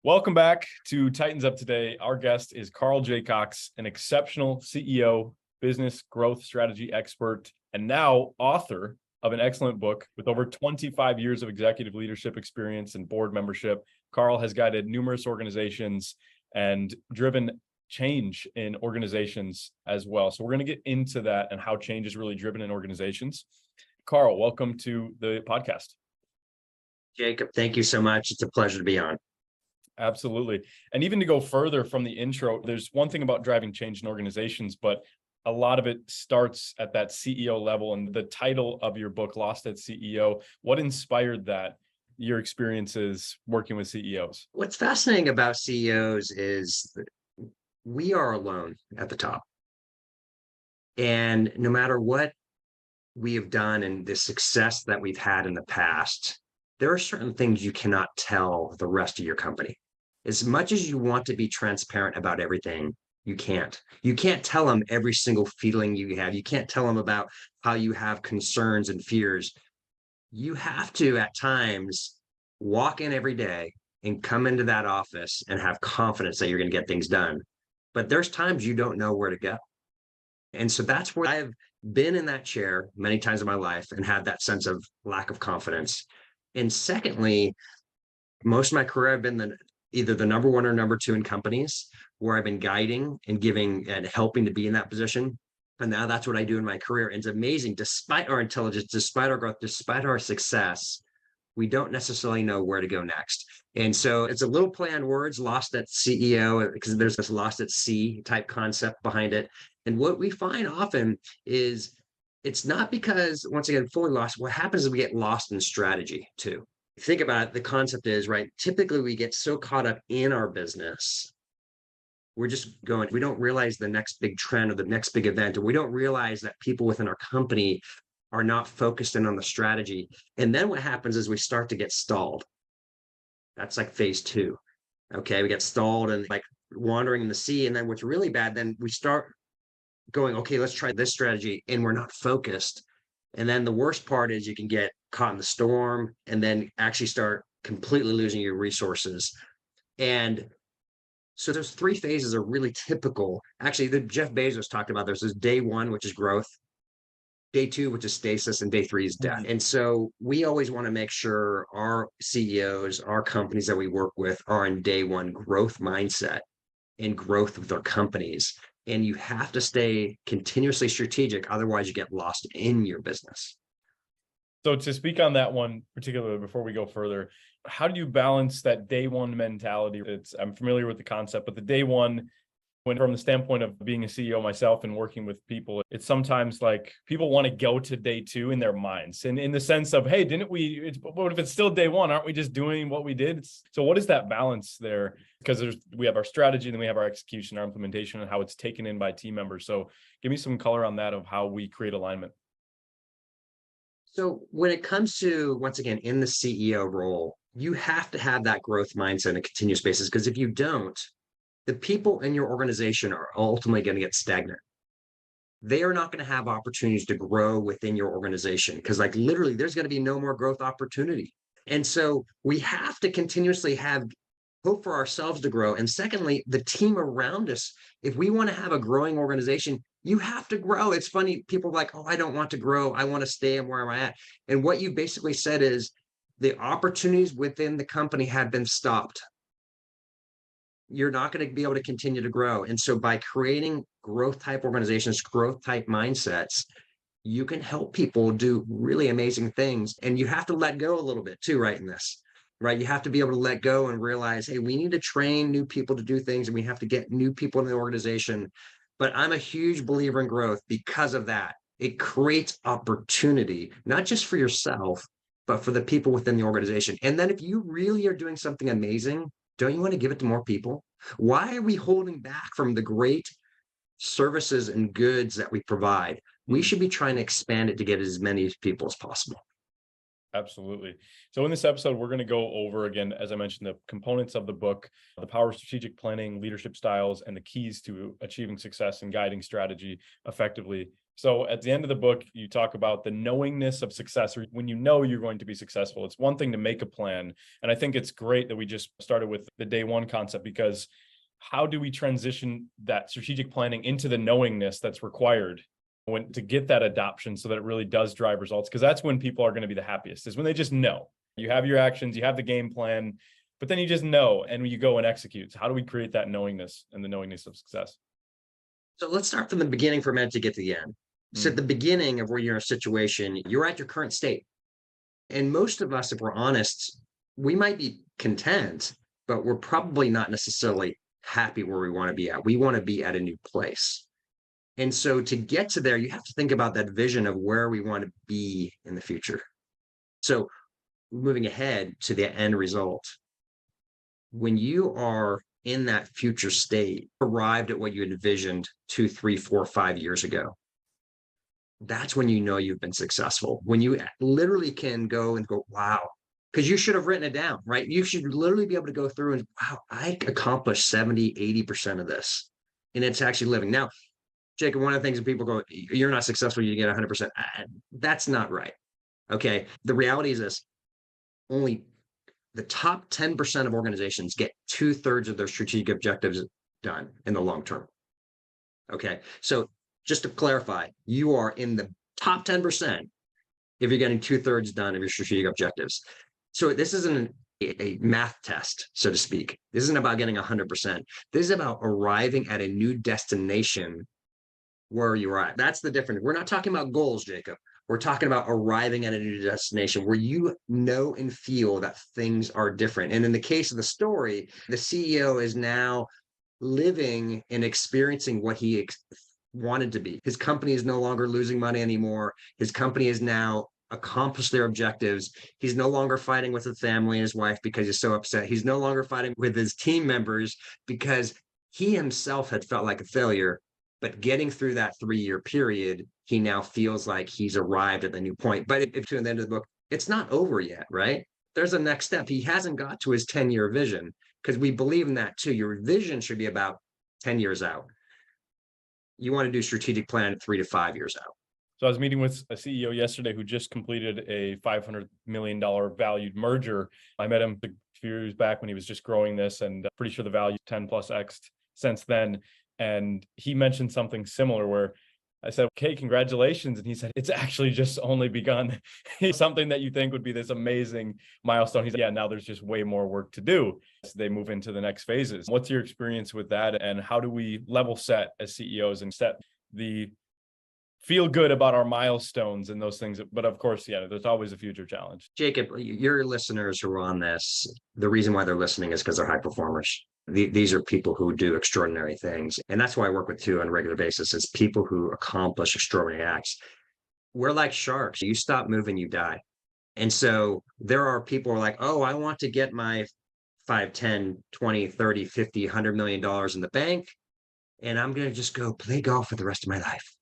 Welcome back to Titans Up Today. Our guest is Carl J. Cox, an exceptional CEO, business growth strategy expert, and now author of an excellent book with over 25 years of executive leadership experience and board membership. Carl has guided numerous organizations and driven change in organizations as well. So we're going to get into that and how change is really driven in organizations. Carl, welcome to the podcast. Jacob, thank you so much. It's a pleasure to be on. Absolutely. And even to go further from the intro, there's one thing about driving change in organizations, but a lot of it starts at that CEO level. And the title of your book, Lost at CEO, what inspired that, your experiences working with CEOs? What's fascinating about CEOs is that we are alone at the top. And no matter what we have done and the success that we've had in the past, there are certain things you cannot tell the rest of your company. As much as you want to be transparent about everything, you can't. You can't tell them every single feeling you have. You can't tell them about how you have concerns and fears. You have to, at times, walk in every day and come into that office and have confidence that you're going to get things done. But there's times you don't know where to go. And so that's where I've been in that chair many times in my life and had that sense of lack of confidence. And secondly, most of my career, I've been either the number one or number two in companies where I've been guiding and giving and helping to be in that position. And now that's what I do in my career. And it's amazing, despite our intelligence, despite our growth, despite our success, we don't necessarily know where to go next. And so it's a little play on words, lost at CEO, because there's this lost at sea type concept behind it. And what we find often is it's not because, once again, fully lost. What happens is we get lost in strategy too. Think about it, the concept is, right, typically we get so caught up in our business, we're just going, we don't realize the next big trend or the next big event, or we don't realize that people within our company are not focused in on the strategy. And then what happens is we start to get stalled. That's like phase two. Okay, we get stalled and like wandering in the sea. And then what's really bad, then we start going, okay, let's try this strategy, and we're not focused. And then the worst part is you can get caught in the storm and then actually start completely losing your resources. And so those three phases are really typical. Actually, the Jeff Bezos talked about there's this day one, which is growth, day two, which is stasis, and day three is death. And so we always want to make sure our CEOs, our companies that we work with are in day one growth mindset and growth of their companies. And you have to stay continuously strategic. Otherwise, you get lost in your business. So to speak on that one particularly before we go further, how do you balance that day one mentality? I'm familiar with the concept, but the day one, when from the standpoint of being a CEO myself and working with people, it's sometimes like people want to go to day two in their minds. And in the sense of, hey, didn't we, what if it's still day one? Aren't we just doing what we did? So what is that balance there? Because we have our strategy and then we have our execution, our implementation, and how it's taken in by team members. So give me some color on that of how we create alignment. So when it comes to, once again, in the CEO role, you have to have that growth mindset on a continuous basis, because if you don't, the people in your organization are ultimately going to get stagnant. They are not going to have opportunities to grow within your organization, because like literally there's going to be no more growth opportunity. And so we have to continuously have hope for ourselves to grow. And secondly, the team around us, if we want to have a growing organization, you have to grow. It's funny, people are like, oh, I don't want to grow. I want to stay where I'm at. And what you basically said is the opportunities within the company have been stopped. You're not going to be able to continue to grow. And so by creating growth type organizations, growth type mindsets, you can help people do really amazing things. And you have to let go a little bit too, right? In this, right? You have to be able to let go and realize, hey, we need to train new people to do things, and we have to get new people in the organization. But I'm a huge believer in growth because of that. It creates opportunity, not just for yourself, but for the people within the organization. And then if you really are doing something amazing, don't you want to give it to more people? Why are we holding back from the great services and goods that we provide? We should be trying to expand it to get as many people as possible. Absolutely. So in this episode, we're going to go over, again, as I mentioned, the components of the book, the power of strategic planning, leadership styles, and the keys to achieving success and guiding strategy effectively. So at the end of the book, you talk about the knowingness of success, or when you know you're going to be successful. It's one thing to make a plan. And I think it's great that we just started with the day one concept, because how do we transition that strategic planning into the knowingness that's required to get that adoption so that it really does drive results? Because that's when people are going to be the happiest, is when they just know. You have your actions, you have the game plan, but then you just know, and you go and execute. So how do we create that knowingness and the knowingness of success? So let's start from the beginning for a minute to get to the end. So at Mm. the beginning of where you're in a situation, you're at your current state. And most of us, if we're honest, we might be content, but we're probably not necessarily happy where we want to be at. We want to be at a new place. And so to get to there, you have to think about that vision of where we want to be in the future. So moving ahead to the end result, when you are in that future state, arrived at what you envisioned 2, 3, 4, 5 years ago, that's when you know you've been successful. When you literally can go and go, wow, because you should have written it down, right? You should literally be able to go through and, wow, I accomplished 70, 80% of this. And it's actually living. Now, Jacob, one of the things that people go, you're not successful, you get 100%. That's not right. Okay. The reality is this: only the top 10% of organizations get 2/3 of their strategic objectives done in the long term. Okay. So just to clarify, you are in the top 10% if you're getting 2/3 done of your strategic objectives. So this isn't a math test, so to speak. This isn't about getting 100%. This is about arriving at a new destination where you're at. That's the difference. We're not talking about goals, Jacob. We're talking about arriving at a new destination where you know and feel that things are different. And in the case of the story, the CEO is now living and experiencing what he wanted to be. His company is no longer losing money anymore. His company has now accomplished their objectives. He's no longer fighting with his family and his wife because he's so upset. He's no longer fighting with his team members because he himself had felt like a failure. But getting through that 3-year period, he now feels like he's arrived at the new point. But if to the end of the book, it's not over yet, right? There's a next step. He hasn't got to his 10-year vision, because we believe in that too. Your vision should be about 10 years out. You want to do strategic plan 3 to 5 years out. So I was meeting with a CEO yesterday who just completed a $500 million valued merger. I met him a few years back when he was just growing this, and pretty sure the value 10 plus X since then. And he mentioned something similar where I said, okay, congratulations. And he said, it's actually just only begun. Something that you think would be this amazing milestone. He said, yeah, now there's just way more work to do as they move into the next phases. What's your experience with that? And how do we level set as CEOs and set the feel good about our milestones and those things? But of course, yeah, there's always a future challenge. Jacob, your listeners who are on this, the reason why they're listening is because they're high performers. These are people who do extraordinary things. And that's why I work with too on a regular basis, is people who accomplish extraordinary acts. We're like sharks. You stop moving, you die. And so there are people who are like, oh, I want to get my 5, 10, 20, 30, 50, $100 million in the bank, and I'm going to just go play golf for the rest of my life.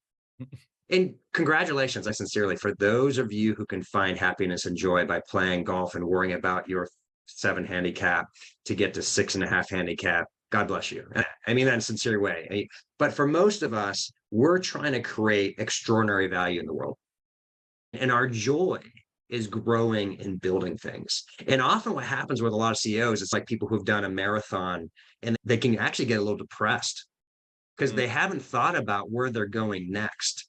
And congratulations, I sincerely, for those of you who can find happiness and joy by playing golf and worrying about your 7 handicap to get to 6.5 handicap. God bless you. I mean that in a sincere way. But for most of us, we're trying to create extraordinary value in the world. And our joy is growing and building things. And often what happens with a lot of CEOs, it's like people who've done a marathon and they can actually get a little depressed because they haven't thought about where they're going next.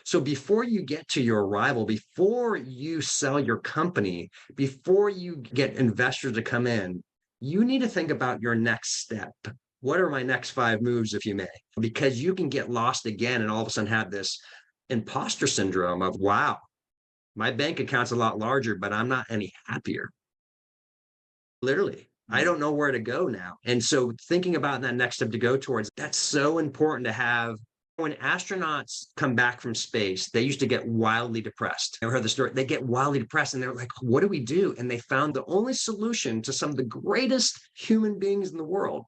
So before you get to your arrival, before you sell your company, before you get investors to come in, you need to think about your next step. What are my next 5 moves, if you may? Because you can get lost again and all of a sudden have this imposter syndrome of, wow, my bank account's a lot larger, but I'm not any happier. Literally, I don't know where to go now. And so thinking about that next step to go towards, that's so important to have. When astronauts come back from space, they used to get wildly depressed. I heard the story. They get wildly depressed and they're like, what do we do? And they found the only solution to some of the greatest human beings in the world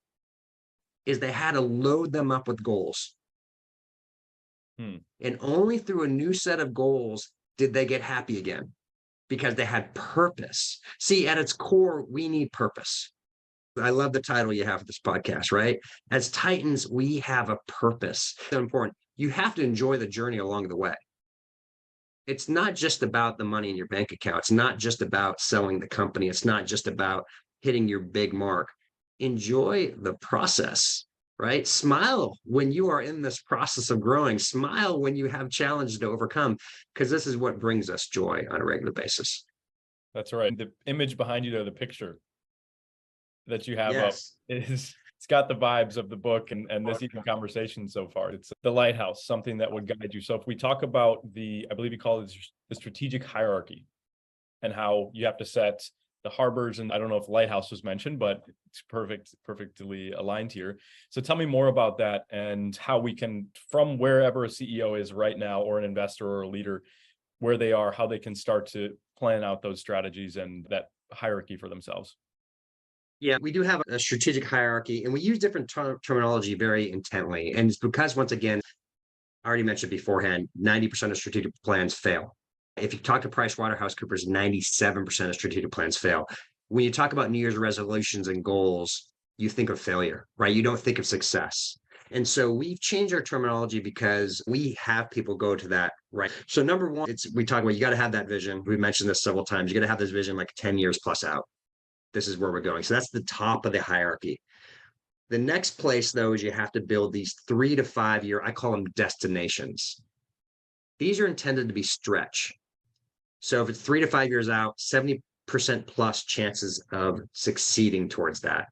is they had to load them up with goals. And only through a new set of goals did they get happy again, because they had purpose. See, at its core, we need purpose. I love the title you have for this podcast, right? As Titans, we have a purpose. So important. You have to enjoy the journey along the way. It's not just about the money in your bank account. It's not just about selling the company. It's not just about hitting your big mark. Enjoy the process, right? Smile when you are in this process of growing. Smile when you have challenges to overcome, because this is what brings us joy on a regular basis. That's right. The image behind you there, the picture that you have up Yes. is it's got the vibes of the book and this even conversation so far. It's the lighthouse, something that would guide you. So if we talk about I believe you call it the strategic hierarchy and how you have to set the harbors, and I don't know if lighthouse was mentioned, but it's perfectly aligned here. So tell me more about that and how we can, from wherever a CEO is right now, or an investor or a leader, where they are, how they can start to plan out those strategies and that hierarchy for themselves. Yeah, we do have a strategic hierarchy, and we use different terminology very intently. And it's because, once again, I already mentioned beforehand, 90% of strategic plans fail. If you talk to PricewaterhouseCoopers, 97% of strategic plans fail. When you talk about New Year's resolutions and goals, you think of failure, right? You don't think of success. And so we've changed our terminology because we have people go to that, right? So number one, we talk about, you got to have that vision. We mentioned this several times. You got to have this vision like 10 years plus out. This is where we're going. So that's the top of the hierarchy. The next place, though, is you have to build these 3 to 5 year, I call them destinations. These are intended to be stretch. So if it's 3 to 5 years out, 70% plus chances of succeeding towards that.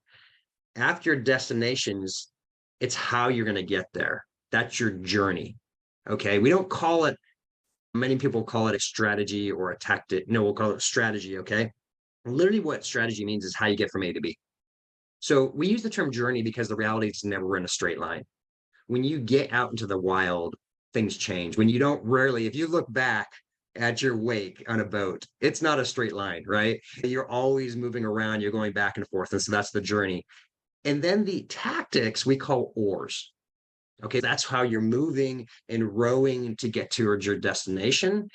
After your destinations, it's how you're going to get there. That's your journey. Okay. We don't call it, many people call it a strategy or a tactic. No, we'll call it strategy. Okay. Literally, what strategy means is how you get from A to B. So we use the term journey because the reality is never in a straight line. When you get out into the wild, things change. When you don't rarely, if you look back at your wake on a boat, it's not a straight line, right? You're always moving around, you're going back and forth. And so that's the journey. And then the tactics we call oars. Okay, that's how you're moving and rowing to get towards your destination.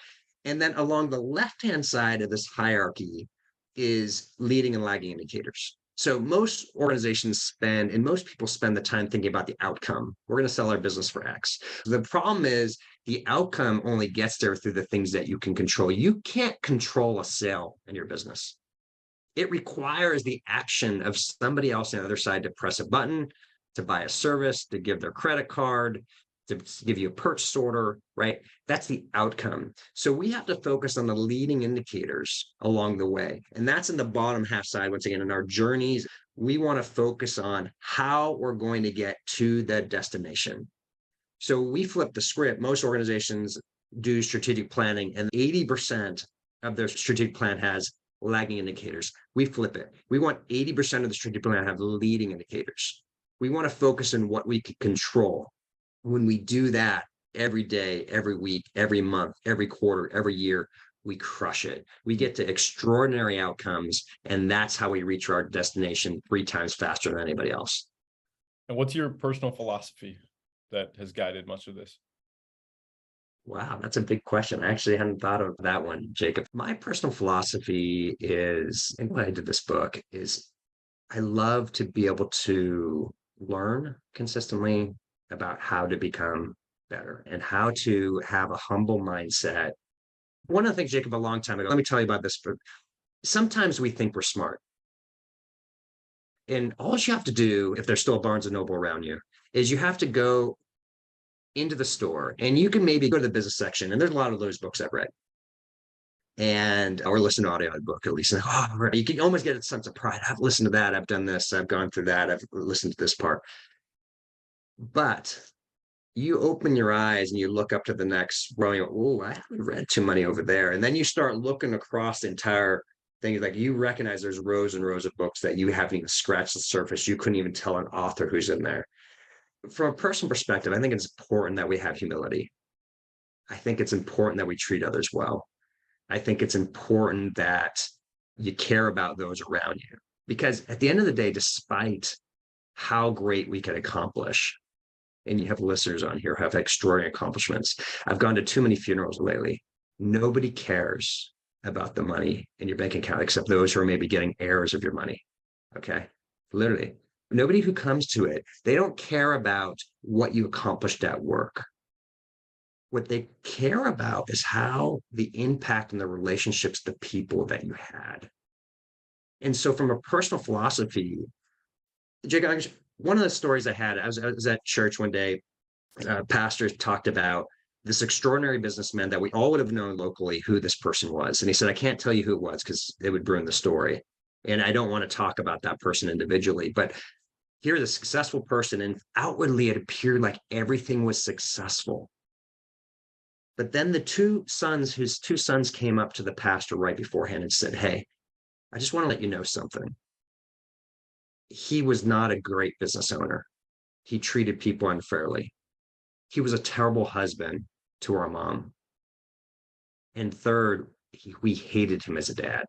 And then along the left-hand side of this hierarchy is leading and lagging indicators. So most organizations spend, and most people spend the time thinking about the outcome. We're going to sell our business for X. The problem is the outcome only gets there through the things that you can control. You can't control a sale in your business. It requires the action of somebody else on the other side to press a button, to buy a service, to give their credit card, to give you a purchase order, right? That's the outcome. So we have to focus on the leading indicators along the way. And that's in the bottom half side. Once again, in our journeys, we want to focus on how we're going to get to the destination. So we flip the script. Most organizations do strategic planning, and 80% of their strategic plan has lagging indicators. We flip it. We want 80% of the strategic plan to have leading indicators. We want to focus on what we can control. When we do that every day, every week, every month, every quarter, every year, we crush it. We get to extraordinary outcomes, and that's how we reach our destination 3 times faster than anybody else. And what's your personal philosophy that has guided much of this? Wow, that's a big question. I actually hadn't thought of that one, Jacob. My personal philosophy is, and why I did this book is I love to be able to learn consistently about how to become better and how to have a humble mindset. One of the things, Jacob, a long time ago, let me tell you about this, but sometimes we think we're smart. And all you have to do, if there's still a Barnes and Noble around you, is you have to go into the store, and you can maybe go to the business section, and there's a lot of those books I've read, and or listen to audio book at least. And, oh, you can almost get a sense of pride. I've listened to that. I've done this. I've gone through that. I've listened to this part. But you open your eyes and you look up to the next row. You go, oh, I haven't read too many over there. And then you start looking across the entire thing. Like you recognize there's rows and rows of books that you haven't even scratched the surface. You couldn't even tell an author who's in there. From a personal perspective, I think it's important that we have humility. I think it's important that we treat others well. I think it's important that you care about those around you, because at the end of the day, despite how great we can accomplish, and you have listeners on here who have extraordinary accomplishments. I've gone to too many funerals lately. Nobody cares about the money in your bank account except those who are maybe getting heirs of your money. Okay. literally. Nobody who comes to it, they don't care about what you accomplished at work. What they care about is how the impact and the relationships, the people that you had. And so from a personal philosophy, Jake, one of the stories I had, I was at church one day, pastors talked about this extraordinary businessman that we all would have known locally who this person was. And he said, I can't tell you who it was because it would ruin the story. And I don't want to talk about that person individually, but here's a successful person. And outwardly, it appeared like everything was successful. But then his two sons came up to the pastor right beforehand and said, hey, I just want to let you know something. He was not a great business owner. He treated people unfairly. He was a terrible husband to our mom. And third, we hated him as a dad.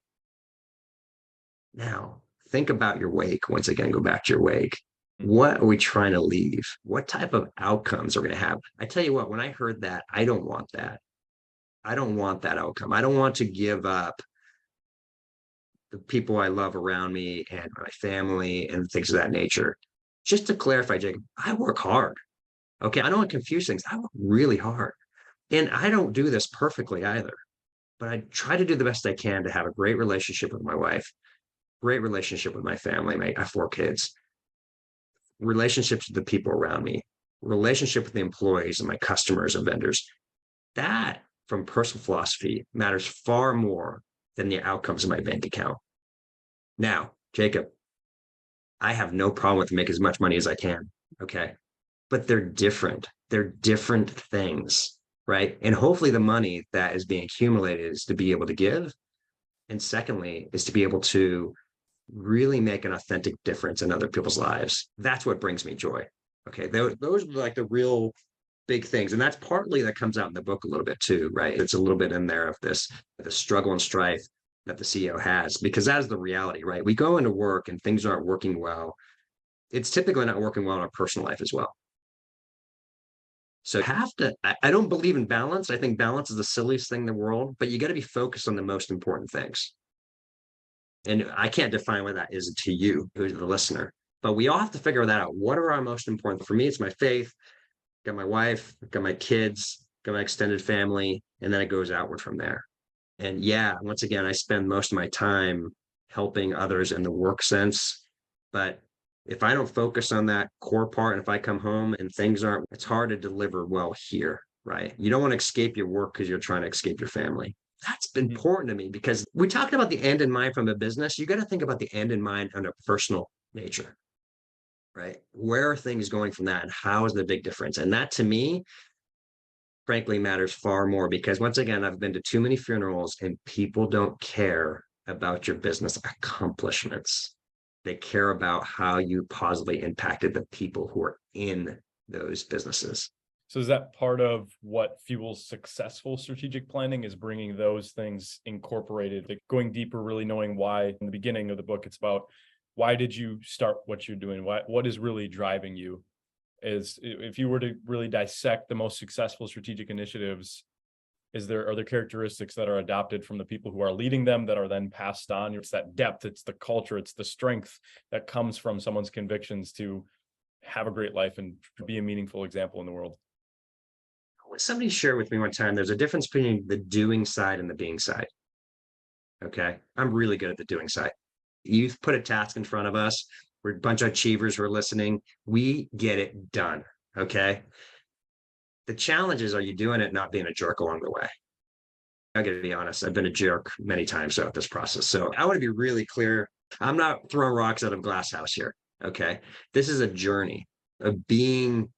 Now, think about your wake. Once again, go back to your wake. What are we trying to leave? What type of outcomes are we going to have? I tell you what, when I heard that, I don't want that. I don't want that outcome. I don't want to give up the people I love around me and my family and things of that nature. Just to clarify, Jacob, I work hard. Okay. I don't want to confuse things. I work really hard. And I don't do this perfectly either, but I try to do the best I can to have a great relationship with my wife, great relationship with my family. I have 4 kids, relationships with the people around me, relationship with the employees and my customers and vendors. That, from personal philosophy, matters far more than the outcomes of my bank account. Now, Jacob, I have no problem with making as much money as I can. Okay. But they're different. They're different things, right? And hopefully the money that is being accumulated is to be able to give. And secondly, is to be able to really make an authentic difference in other people's lives. That's what brings me joy. Okay. Those are like the real big things. And that's partly that comes out in the book a little bit too, right? It's a little bit in there of the struggle and strife that the CEO has, because that is the reality, right? We go into work and things aren't working well. It's typically not working well in our personal life as well. So I don't believe in balance. I think balance is the silliest thing in the world, but you got to be focused on the most important things. And I can't define what that is to you, who's the listener, but we all have to figure that out. What are our most important? For me, it's my faith, got my wife, got my kids, got my extended family, and then it goes outward from there. And yeah, once again, I spend most of my time helping others in the work sense. But if I don't focus on that core part, and if I come home and things aren't, it's hard to deliver well here, right? You don't want to escape your work because you're trying to escape your family. That's been important to me because we talked about the end in mind from a business. You got to think about the end in mind on a personal nature, right? Where are things going from that? And how is the big difference? And that to me, frankly, matters far more because once again, I've been to too many funerals and people don't care about your business accomplishments. They care about how you positively impacted the people who are in those businesses. So is that part of what fuels successful strategic planning, is bringing those things incorporated, like going deeper, really knowing why? In the beginning of the book, it's about why did you start what you're doing? What is really driving you? Is if you were to really dissect the most successful strategic initiatives, are there characteristics that are adopted from the people who are leading them that are then passed on? It's that depth, it's the culture, it's the strength that comes from someone's convictions to have a great life and be a meaningful example in the world. Somebody shared with me one time, there's a difference between the doing side and the being side. Okay. I'm really good at the doing side. You've put a task in front of us. We're a bunch of achievers who are listening. We get it done. Okay. The challenge is, are you doing it not being a jerk along the way? I got to be honest. I've been a jerk many times throughout this process. So I want to be really clear. I'm not throwing rocks out of glass house here. Okay. This is a journey of being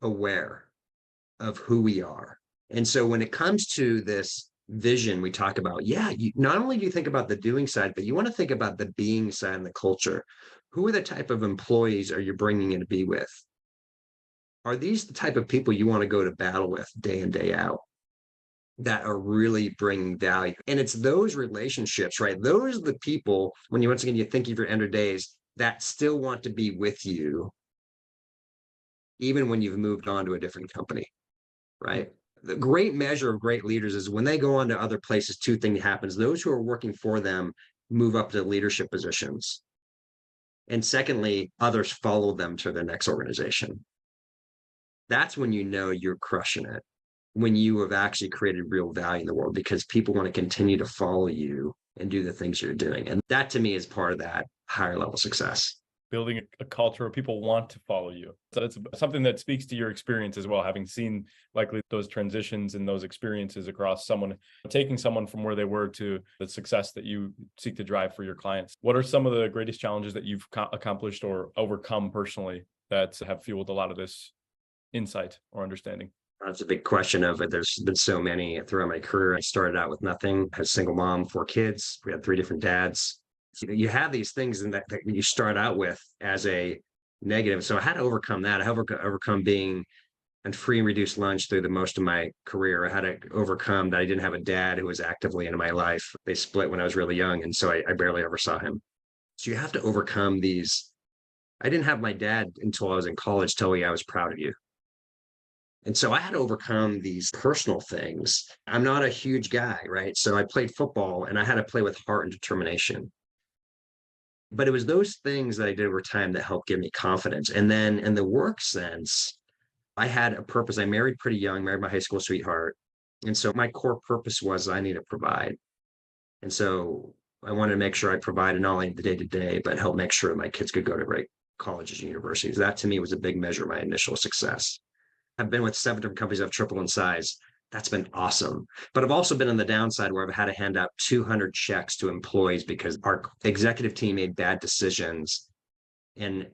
aware of who we are. And so when it comes to this vision we talk about, not only do you think about the doing side, but you want to think about the being side and the culture. Who are the type of employees are you bringing in to be with? Are these the type of people you want to go to battle with day in, day out that are really bringing value? And it's those relationships, right? Those are the people, when you, once again, you think of your end of days, that still want to be with you, even when you've moved on to a different company. Right. The great measure of great leaders is when they go on to other places, 2 things happens. Those who are working for them move up to leadership positions. And secondly, others follow them to the next organization. That's when you know you're crushing it, when you have actually created real value in the world because people want to continue to follow you and do the things you're doing. And that to me is part of that higher level success. Building a culture where people want to follow you. So that's something that speaks to your experience as well, having seen likely those transitions and those experiences across taking someone from where they were to the success that you seek to drive for your clients. What are some of the greatest challenges that you've accomplished or overcome personally that have fueled a lot of this insight or understanding? That's a big question of it. There's been so many throughout my career. I started out with nothing, had a single mom, 4 kids. We had 3 different dads. You have these things that you start out with as a negative. So I had to overcome that. I had to overcome being on free and reduced lunch through the most of my career. I had to overcome that I didn't have a dad who was actively in my life. They split when I was really young. And so I barely ever saw him. So you have to overcome these. I didn't have my dad until I was in college tell me I was proud of you. And so I had to overcome these personal things. I'm not a huge guy, right? So I played football and I had to play with heart and determination. But it was those things that I did over time that helped give me confidence. And then in the work sense, I had a purpose. I married pretty young, married my high school sweetheart. And so my core purpose was I need to provide. And so I wanted to make sure I provided not only the day to day, but help make sure my kids could go to great colleges and universities. That to me was a big measure of my initial success. I've been with 7 different companies that have tripled in size. That's been awesome. But I've also been on the downside where I've had to hand out 200 checks to employees because our executive team made bad decisions. And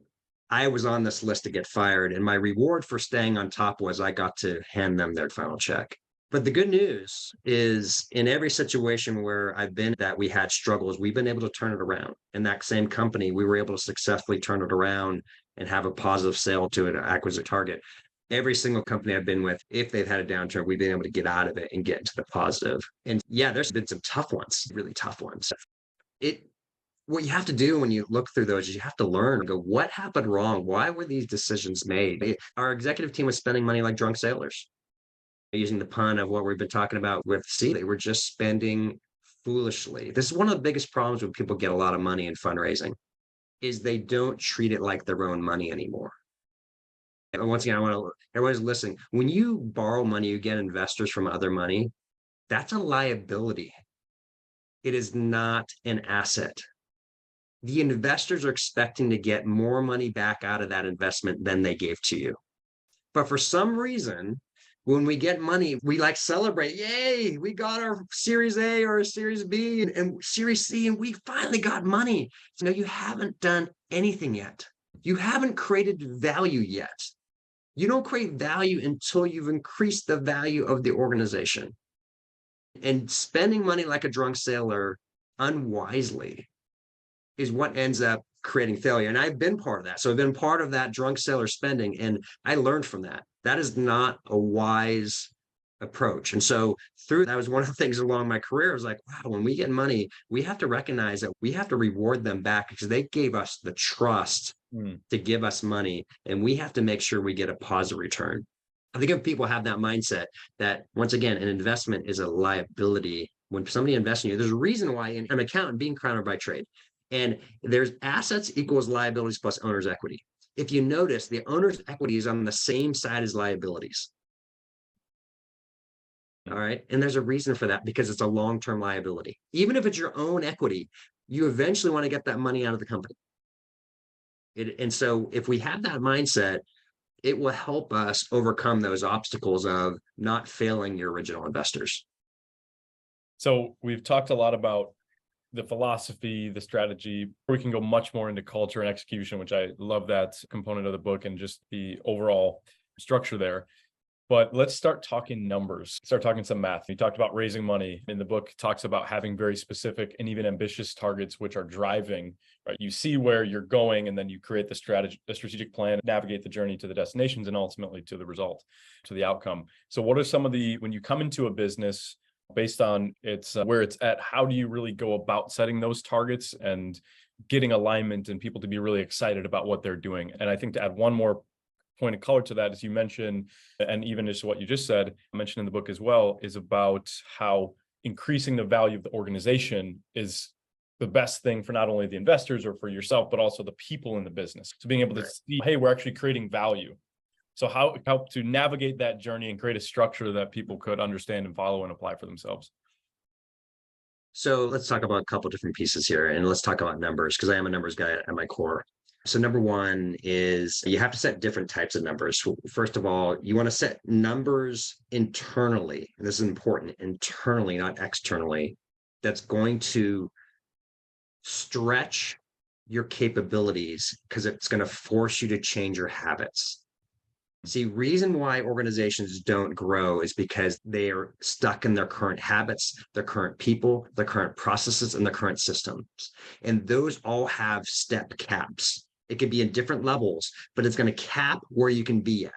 I was on this list to get fired. And my reward for staying on top was I got to hand them their final check. But the good news is in every situation where I've been that we had struggles, we've been able to turn it around. In that same company, we were able to successfully turn it around and have a positive sale to an acquisition target. Every single company I've been with, if they've had a downturn, we've been able to get out of it and get into the positive. And yeah, there's been some tough ones, really tough ones. What you have to do when you look through those is you have to learn and go, what happened wrong? Why were these decisions made? Our executive team was spending money like drunk sailors. Using the pun of what we've been talking about with C, they were just spending foolishly. This is one of the biggest problems when people get a lot of money in fundraising is they don't treat it like their own money anymore. And once again, everyone's listening. When you borrow money, you get investors from other money. That's a liability. It is not an asset. The investors are expecting to get more money back out of that investment than they gave to you. But for some reason, when we get money, we like celebrate. Yay, we got our Series A or a Series B and Series C, and we finally got money. So no, you haven't done anything yet. You haven't created value yet. You don't create value until you've increased the value of the organization. And spending money like a drunk sailor unwisely is what ends up creating failure. And I've been part of that. So I've been part of that drunk sailor spending, and I learned from that. That is not a wise approach. And so that was one of the things along my career. I was like, wow, when we get money, we have to recognize that we have to reward them back because they gave us the trust to give us money, and we have to make sure we get a positive return. I think if people have that mindset that, once again, an investment is a liability. When somebody invests in you, there's a reason why an accountant being crowned by trade, and there's assets equals liabilities plus owner's equity. If you notice, the owner's equity is on the same side as liabilities. All right. And there's a reason for that because it's a long-term liability. Even if it's your own equity, you eventually want to get that money out of the company. And so if we have that mindset, it will help us overcome those obstacles of not failing your original investors. So we've talked a lot about the philosophy, the strategy. We can go much more into culture and execution, which I love that component of the book and just the overall structure there. But let's start talking numbers, start talking some math. You talked about raising money. In the book, talks about having very specific and even ambitious targets, which are driving, right? You see where you're going, and then you create the strategic plan, navigate the journey to the destinations, and ultimately to the result, to the outcome. So what are some of when you come into a business, based on where it's at, how do you really go about setting those targets and getting alignment and people to be really excited about what they're doing? And I think to add one more point of color to that, as you mentioned, and even just what you just said, mentioned in the book as well, is about how increasing the value of the organization is the best thing for not only the investors or for yourself, but also the people in the business. So being able to see, hey, we're actually creating value. So how help to navigate that journey and create a structure that people could understand and follow and apply for themselves. So let's talk about a couple different pieces here, and let's talk about numbers, because I am a numbers guy at my core. So number one is you have to set different types of numbers. First of all, you want to set numbers internally. And this is important, internally, not externally. That's going to stretch your capabilities because it's going to force you to change your habits. See, reason why organizations don't grow is because they are stuck in their current habits, their current people, their current processes, and their current systems. And those all have step caps. It could be in different levels, but it's going to cap where you can be at.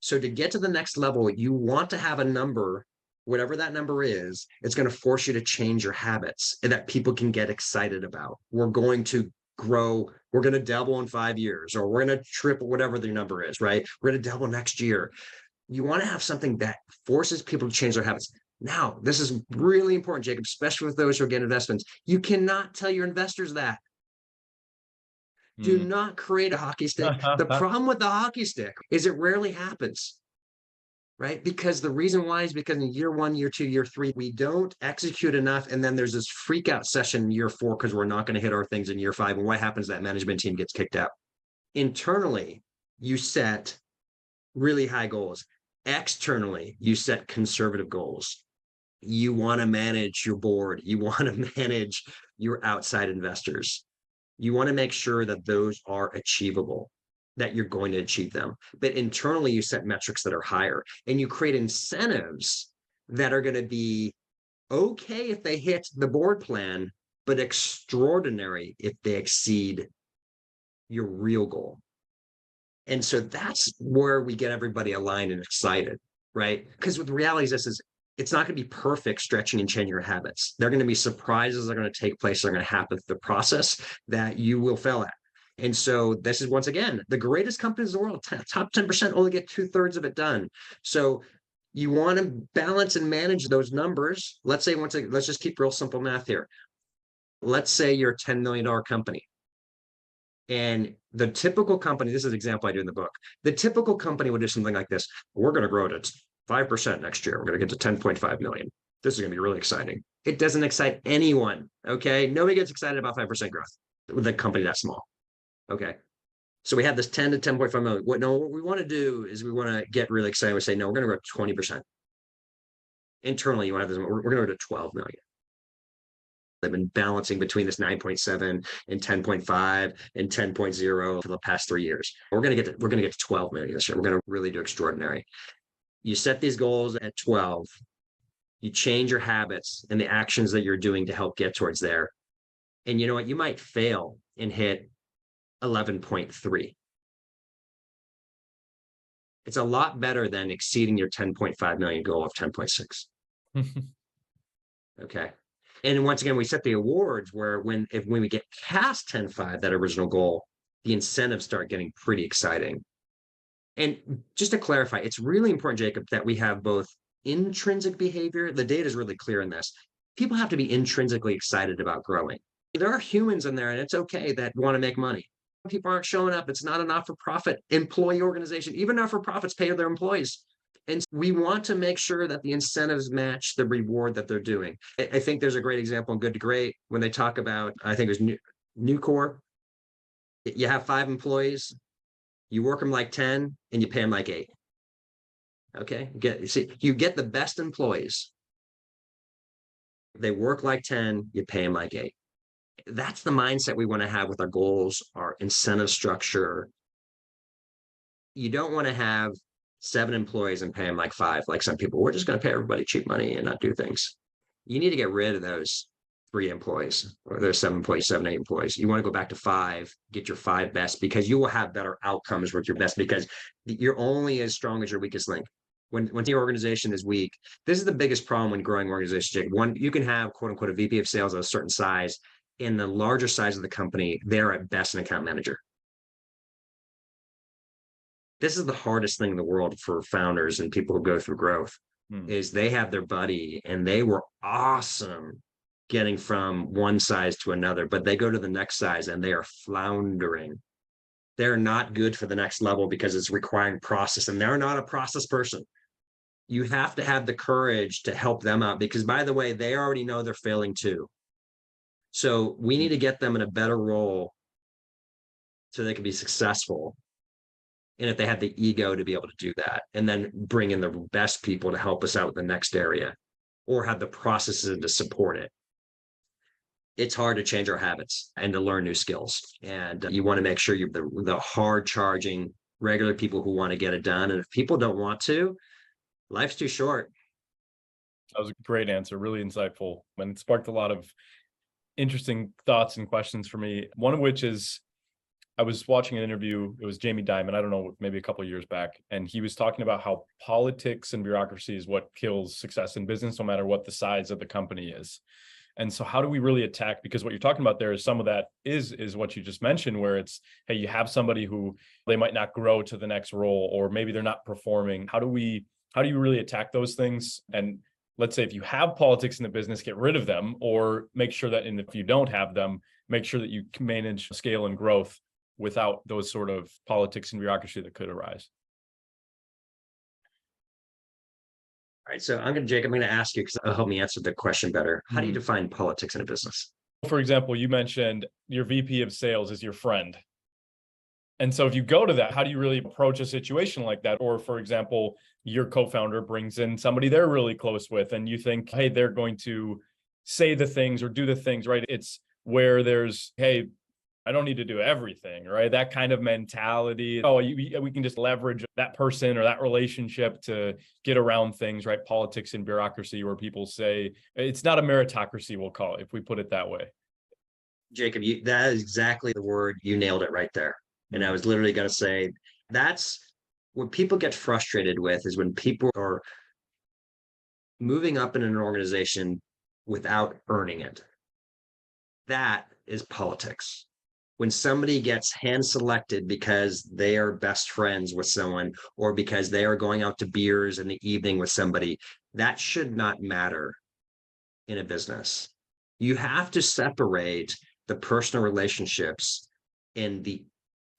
So to get to the next level, you want to have a number, whatever that number is, it's going to force you to change your habits and that people can get excited about. We're going to grow, we're going to double in 5 years, or we're going to triple, whatever the number is, right? We're going to double next year. You want to have something that forces people to change their habits. Now, this is really important, Jacob, especially with those who are getting investments. You cannot tell your investors that. Do not create a hockey stick. The problem with the hockey stick is it rarely happens, right? Because the reason why is because in year 1, year 2, year 3, we don't execute enough. And then there's this freak out session in year 4 because we're not going to hit our things in year 5. And what happens? That management team gets kicked out. Internally, you set really high goals. Externally, you set conservative goals. You want to manage your board. You want to manage your outside investors. You want to make sure that those are achievable, that you're going to achieve them. But internally, you set metrics that are higher and you create incentives that are going to be okay if they hit the board plan, but extraordinary if they exceed your real goal. And so that's where we get everybody aligned and excited, right? Because with the reality is this is, it's not going to be perfect stretching and changing your habits. There are going to be surprises that are going to take place. That are going to happen through the process that you will fail at. And so this is, once again, the greatest companies in the world, top 10% only get 2/3 of it done. So you want to balance and manage those numbers. Let's say, let's just keep real simple math here. Let's say you're a $10 million company. And the typical company, this is an example I do in the book, the typical company would do something like this. We're going to grow to 5% next year. We're going to get to 10.5 million. This is going to be really exciting. It doesn't excite anyone. Okay. Nobody gets excited about 5% growth with a company that small. Okay. So we have this 10 to 10.5 million. What we want to do is we want to get really excited. We say, no, we're going to grow 20%. Internally, you want to have this, we're going to go to 12 million. They've been balancing between this 9.7 and 10.5 and 10.0 for the past 3 years. We're going to get to 12 million this year. We're going to really do extraordinary. You set these goals at 12, you change your habits and the actions that you're doing to help get towards there. And you know what? You might fail and hit 11.3. It's a lot better than exceeding your 10.5 million goal of 10.6. Okay. And once again, we set the awards where when we get past 10.5, that original goal, the incentives start getting pretty exciting. And just to clarify, it's really important, Jacob, that we have both intrinsic behavior. The data is really clear in this. People have to be intrinsically excited about growing. There are humans in there, and it's okay, that want to make money. People aren't showing up. It's not a not-for-profit employee organization. Even not-for-profits pay their employees. And we want to make sure that the incentives match the reward that they're doing. I think there's a great example in Good to Great when they talk about, I think it was Nucor. You have 5 employees, you work them like 10 and you pay them like 8. Okay. You get the best employees. They work like 10, you pay them like 8. That's the mindset we want to have with our goals, our incentive structure. You don't want to have 7 employees and pay them like 5, like some people. We're just going to pay everybody cheap money and not do things. You need to get rid of those 3 employees, or there's 7 employees, 7, 8 employees. You want to go back to 5, get your 5 best, because you will have better outcomes with your best, because you're only as strong as your weakest link. When your organization is weak, this is the biggest problem when growing organizations, Jake. One, you can have quote unquote a VP of sales of a certain size. In the larger size of the company, they're at best an account manager. This is the hardest thing in the world for founders and people who go through growth, is they have their buddy and they were awesome getting from one size to another, but they go to the next size and they are floundering. They're not good for the next level because it's requiring process, and they're not a process person. You have to have the courage to help them out because, by the way, they already know they're failing too. So we need to get them in a better role so they can be successful. And if they have the ego to be able to do that, and then bring in the best people to help us out with the next area or have the processes to support it. It's hard to change our habits and to learn new skills. And you want to make sure you're the hard charging regular people who want to get it done. And if people don't want to, life's too short. That was a great answer, really insightful, and it sparked a lot of interesting thoughts and questions for me. One of which is, I was watching an interview, it was Jamie Dimon, I don't know, maybe a couple of years back, and he was talking about how politics and bureaucracy is what kills success in business, no matter what the size of the company is. And so how do we really attack? Because what you're talking about there is some of that is what you just mentioned, where it's, hey, you have somebody who they might not grow to the next role, or maybe they're not performing. How do you really attack those things? And let's say if you have politics in the business, get rid of them, or make sure that if you don't have them, make sure that you can manage scale and growth without those sort of politics and bureaucracy that could arise. All right. So Jake, I'm going to ask you because it'll help me answer the question better. How do you define politics in a business? For example, you mentioned your VP of sales is your friend. And so if you go to that, how do you really approach a situation like that? Or for example, your co-founder brings in somebody they're really close with, and you think, hey, they're going to say the things or do the things, right? It's where there's, hey, I don't need to do everything, right? That kind of mentality. Oh, we can just leverage that person or that relationship to get around things, right? Politics and bureaucracy, where people say it's not a meritocracy, we'll call it, if we put it that way. Jacob, that is exactly the word. You nailed it right there. And I was literally going to say, that's what people get frustrated with, is when people are moving up in an organization without earning it. That is politics. When somebody gets hand selected because they are best friends with someone, or because they are going out to beers in the evening with somebody, that should not matter in a business. You have to separate the personal relationships and the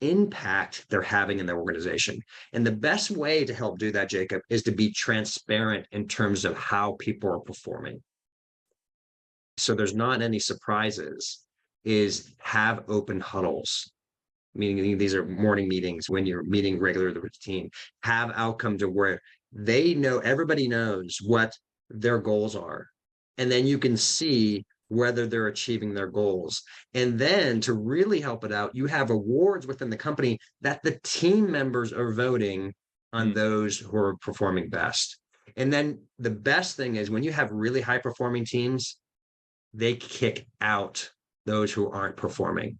impact they're having in the organization. And the best way to help do that, Jacob, is to be transparent in terms of how people are performing. So there's not any surprises. Is have open huddles, meaning these are morning meetings when you're meeting regularly with the team. Have outcomes of where they know, everybody knows what their goals are. And then you can see whether they're achieving their goals. And then to really help it out, you have awards within the company that the team members are voting on those who are performing best. And then the best thing is when you have really high performing teams, they kick out those who aren't performing.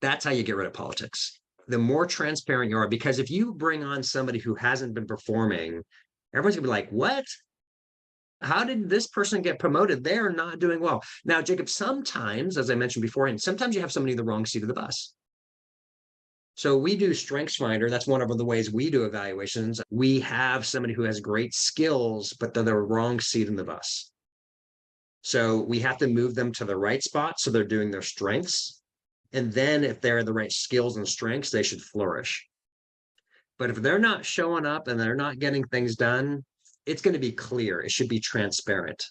That's how you get rid of politics. The more transparent you are, because if you bring on somebody who hasn't been performing, everyone's gonna be like, what? How did this person get promoted? They're not doing well. Now, Jacob, sometimes, as I mentioned before, and sometimes you have somebody in the wrong seat of the bus. So we do Strengths Finder. That's one of the ways we do evaluations. We have somebody who has great skills, but they're the wrong seat in the bus. So we have to move them to the right spot so they're doing their strengths. And then if they're the right skills and strengths, they should flourish. But if they're not showing up and they're not getting things done, it's going to be clear. It should be transparent.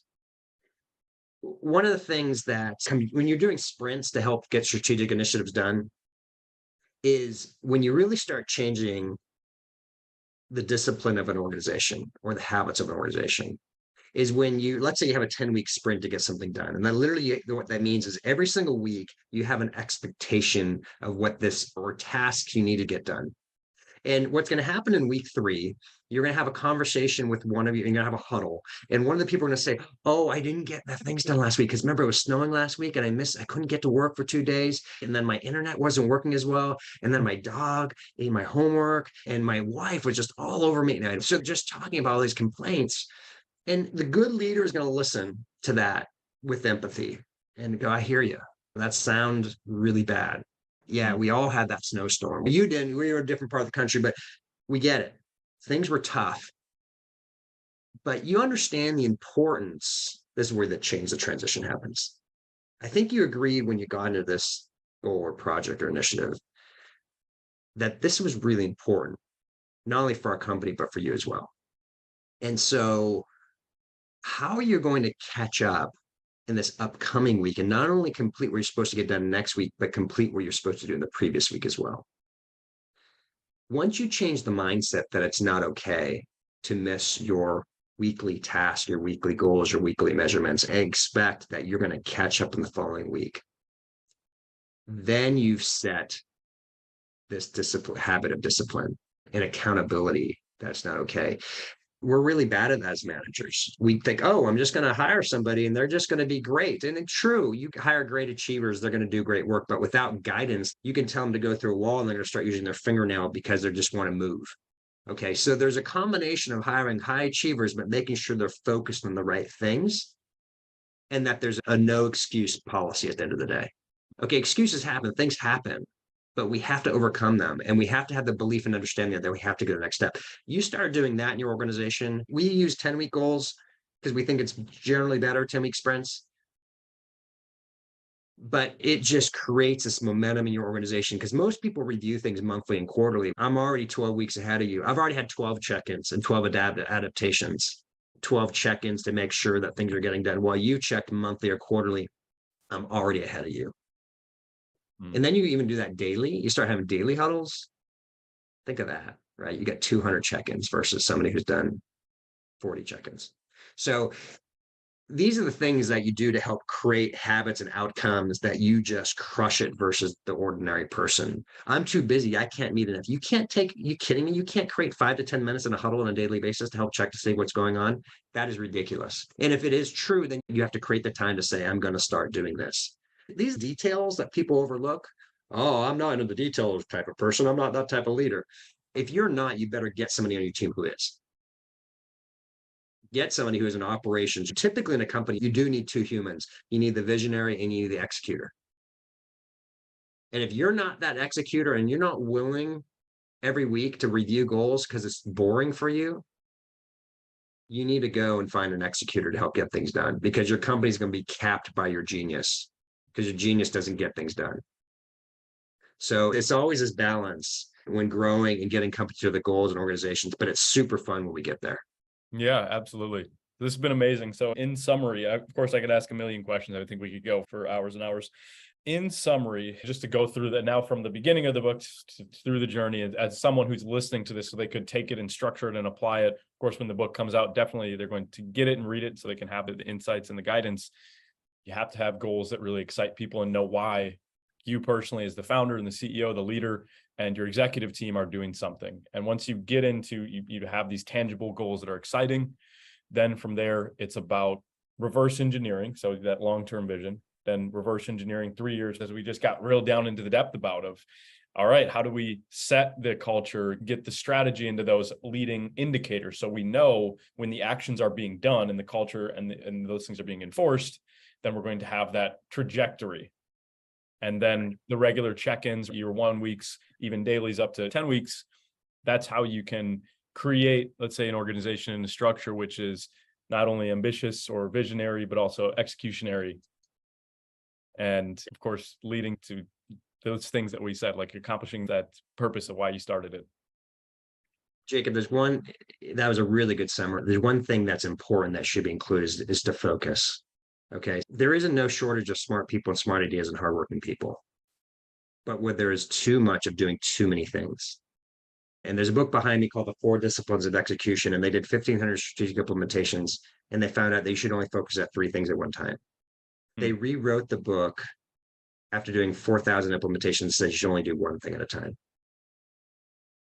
One of the things that when you're doing sprints to help get strategic initiatives done is when you really start changing the discipline of an organization or the habits of an organization. Is when let's say you have a 10-week sprint to get something done. And then literally what that means is every single week you have an expectation of what or tasks you need to get done. And what's going to happen in week 3, you're going to have a conversation with one of you, and you're going to have a huddle. And one of the people are going to say, oh, I didn't get the things done last week because remember it was snowing last week and I couldn't get to work for 2 days. And then my internet wasn't working as well. And then my dog ate my homework and my wife was just all over me. And so just talking about all these complaints. And the good leader is going to listen to that with empathy and go, I hear you. That sounds really bad. Yeah, we all had that snowstorm. You didn't. We were a different part of the country, but we get it. Things were tough. But you understand the importance This is where the transition happens. I think you agreed when you got into this goal or project or initiative that this was really important, not only for our company, but for you as well. And so, how are you going to catch up in this upcoming week and not only complete what you're supposed to get done next week, but complete what you're supposed to do in the previous week as well? Once you change the mindset that it's not okay to miss your weekly task, your weekly goals, your weekly measurements, and expect that you're going to catch up in the following week, then you've set this habit of discipline and accountability. That's not okay. We're really bad at that as managers. We think, oh, I'm just going to hire somebody and they're just going to be great. And it's true, you hire great achievers, they're going to do great work. But without guidance, you can tell them to go through a wall and they're going to start using their fingernail because they just want to move. Okay, so there's a combination of hiring high achievers, but making sure they're focused on the right things and that there's a no excuse policy at the end of the day. Okay, excuses happen, things happen, but we have to overcome them. And we have to have the belief and understanding that we have to go to the next step. You start doing that in your organization. We use 10-week goals because we think it's generally better, 10-week sprints. But it just creates this momentum in your organization because most people review things monthly and quarterly. I'm already 12 weeks ahead of you. I've already had 12 check-ins and 12 adaptations, 12 check-ins to make sure that things are getting done. While you check monthly or quarterly, I'm already ahead of you. And then you even do that daily. You start having daily huddles. Think of that, right? You get 200 check-ins versus somebody who's done 40 check-ins. So these are the things that you do to help create habits and outcomes that you just crush it versus the ordinary person. I'm too busy. I can't meet enough. You kidding me? You can't create 5 to 10 minutes in a huddle on a daily basis to help check to see what's going on. That is ridiculous. And if it is true, then you have to create the time to say, I'm going to start doing this. These details that people overlook. Oh, I'm not into the details type of person. I'm not that type of leader. If you're not, you better get somebody on your team who is. Get somebody who is in operations. Typically in a company, you do need 2 humans. You need the visionary and you need the executor. And if you're not that executor and you're not willing every week to review goals because it's boring for you, you need to go and find an executor to help get things done because your company's going to be capped by your genius because your genius doesn't get things done. So it's always this balance when growing and getting companies to the goals and organizations, but it's super fun when we get there. Yeah, absolutely. This has been amazing. So in summary, of course, I could ask a million questions. I think we could go for hours and hours. In summary, just to go through that now from the beginning of the book through the journey, as someone who's listening to this, so they could take it and structure it and apply it. Of course, when the book comes out, definitely they're going to get it and read it so they can have the insights and the guidance. You have to have goals that really excite people and know why you personally as the founder and the CEO, the leader, and your executive team are doing something. And once you get into, you have these tangible goals that are exciting, then from there, it's about reverse engineering. So that long-term vision, then reverse engineering 3 years, as we just got real down into the depth about of, all right, how do we set the culture, get the strategy into those leading indicators so we know when the actions are being done and the culture and those things are being enforced, then we're going to have that trajectory. And then the regular check-ins, year 1 weeks, even dailies up to 10 weeks. That's how you can create, let's say, an organization and a structure, which is not only ambitious or visionary, but also executionary. And of course, leading to those things that we said, like accomplishing that purpose of why you started it. Jacob, that was a really good summary. There's one thing that's important that should be included is to focus. Okay. There isn't no shortage of smart people and smart ideas and hardworking people. But where there is too much of doing too many things. And there's a book behind me called The 4 Disciplines of Execution. And they did 1,500 strategic implementations. And they found out they should only focus at 3 things at one time. They rewrote the book after doing 4,000 implementations, said you should only do 1 thing at a time.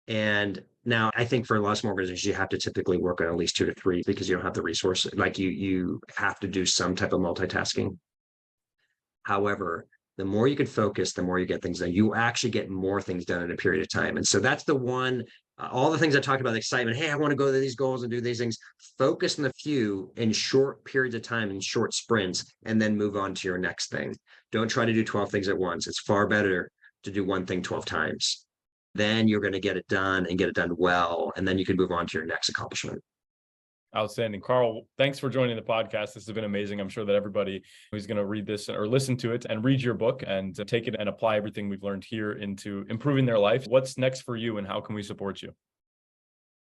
And now I think for a lot of small organizations, you have to typically work on at least 2 to 3 because you don't have the resource. Like you have to do some type of multitasking. However, the more you can focus, the more you get things done. You actually get more things done in a period of time. And so that's the one, all the things I talked about, the excitement. Hey, I want to go to these goals and do these things. Focus on the few in short periods of time, in short sprints, and then move on to your next thing. Don't try to do 12 things at once. It's far better to do 1 thing 12 times. Then you're going to get it done and get it done well. And then you can move on to your next accomplishment. Outstanding. Carl, thanks for joining the podcast. This has been amazing. I'm sure that everybody who's going to read this or listen to it and read your book and take it and apply everything we've learned here into improving their life. What's next for you and how can we support you?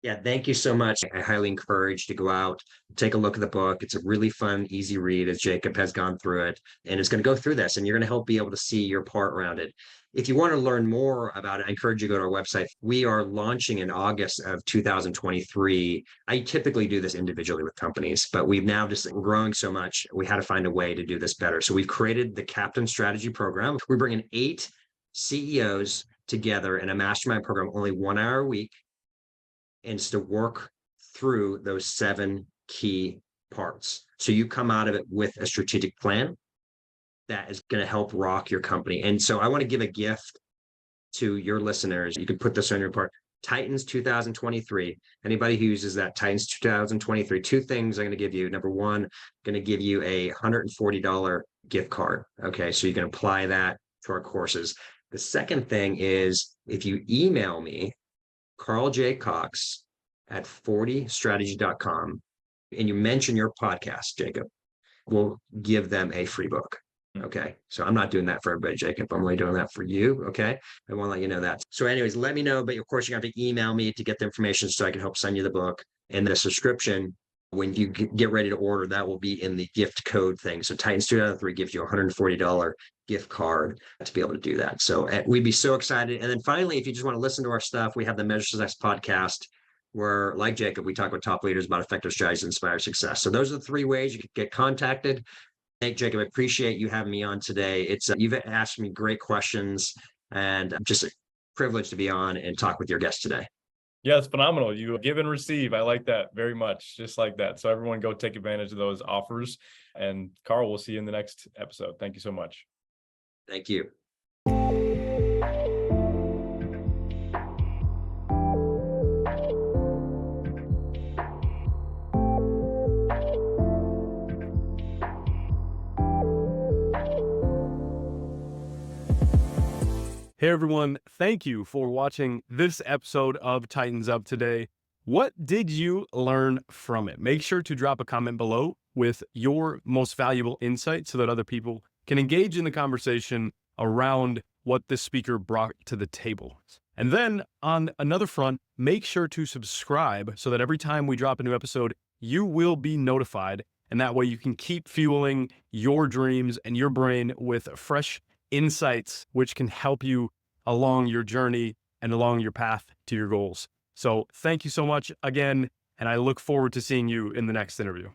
Yeah, thank you so much. I highly encourage to go out, take a look at the book. It's a really fun, easy read as Jacob has gone through it and is going to go through this and you're going to help be able to see your part around it. If you want to learn more about it, I encourage you to go to our website. We are launching in August of 2023. I typically do this individually with companies, but we've now just we're growing so much. We had to find a way to do this better. So we've created the Captain Strategy Program. We bring in 8 CEOs together in a mastermind program, only 1 hour a week, and it's to work through those 7 key parts. So you come out of it with a strategic plan that is going to help rock your company. And so I want to give a gift to your listeners. You can put this on your part. Titans 2023. Anybody who uses that Titans 2023, 2 things I'm going to give you. Number 1, I'm going to give you a $140 gift card. Okay, so you can apply that to our courses. The second thing is if you email me, Carl J. Cox at 40strategy.com, and you mention your podcast, Jacob, we'll give them a free book. Okay. So I'm not doing that for everybody, Jacob. I'm only doing that for you. Okay. I want to let you know that. So anyways, let me know, but of course you have to email me to get the information so I can help send you the book and the subscription. When you get ready to order, that will be in the gift code thing. So Titans 2003 gives you a $140 gift card to be able to do that. So we'd be so excited. And then finally, if you just want to listen to our stuff, we have the Measure Success podcast where, like Jacob, we talk with top leaders about effective strategies to inspire success. So those are the 3 ways you can get contacted. Thank you, Jacob. I appreciate you having me on today. It's you've asked me great questions and I'm just privileged to be on and talk with your guest today. Yeah, it's phenomenal. You give and receive. I like that very much, just like that. So everyone go take advantage of those offers. And Carl, we'll see you in the next episode. Thank you so much. Thank you. Hey everyone, thank you for watching this episode of Titans Up today. What did you learn from it? Make sure to drop a comment below with your most valuable insight so that other people can engage in the conversation around what this speaker brought to the table. And then on another front, make sure to subscribe so that every time we drop a new episode, you will be notified. And that way you can keep fueling your dreams and your brain with fresh insights, which can help you along your journey and along your path to your goals. So thank you so much again, and I look forward to seeing you in the next interview.